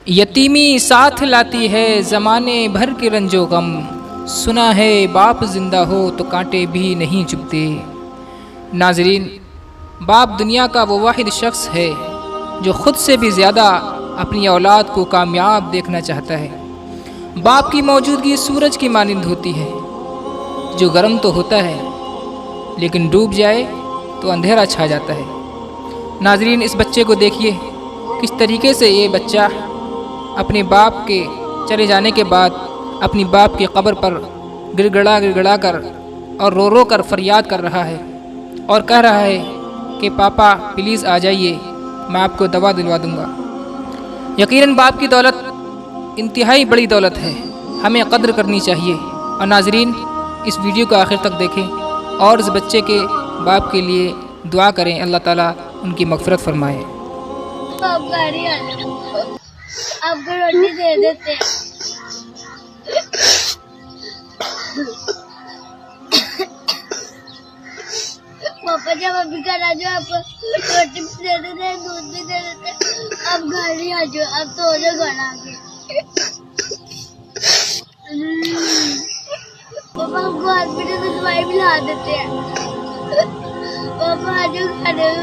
یتیمی ساتھ لاتی ہے زمانے بھر کے رنج و غم، سنا ہے باپ زندہ ہو تو کانٹے بھی نہیں چبھتے۔ ناظرین، باپ دنیا کا وہ واحد شخص ہے جو خود سے بھی زیادہ اپنی اولاد کو کامیاب دیکھنا چاہتا ہے۔ باپ کی موجودگی سورج کی مانند ہوتی ہے جو گرم تو ہوتا ہے لیکن ڈوب جائے تو اندھیرا چھا جاتا ہے۔ ناظرین، اس بچے کو دیکھیے، کس طریقے سے یہ بچہ اپنے باپ کے چلے جانے کے بعد اپنی باپ کی قبر پر گڑ گڑا کر اور رو رو کر فریاد کر رہا ہے اور کہہ رہا ہے کہ پاپا پلیز آ جائیے، میں آپ کو دوا دلوا دوں گا۔ یقیناً باپ کی دولت انتہائی بڑی دولت ہے، ہمیں قدر کرنی چاہیے۔ اور ناظرین، اس ویڈیو کو آخر تک دیکھیں اور اس بچے کے باپ کے لیے دعا کریں، اللہ تعالیٰ ان کی مغفرت فرمائے۔ آپ گاڑی آ جاؤ، آپ کو روٹی دے دیتے ہیں۔ پاپا جب ابھی گھر آ جاؤ، آپ روٹی بھی دے دیتے ہیں، دودھ بھی دے دیتے ہیں۔ آپ گاڑی آ جاؤ، آپ تو ہو جاؤ گھر آ کے۔ پاپا ہم کو ہاسپٹل سے دوائی بھی لا دیتے ہیں۔ پاپا آ جاؤ گھر۔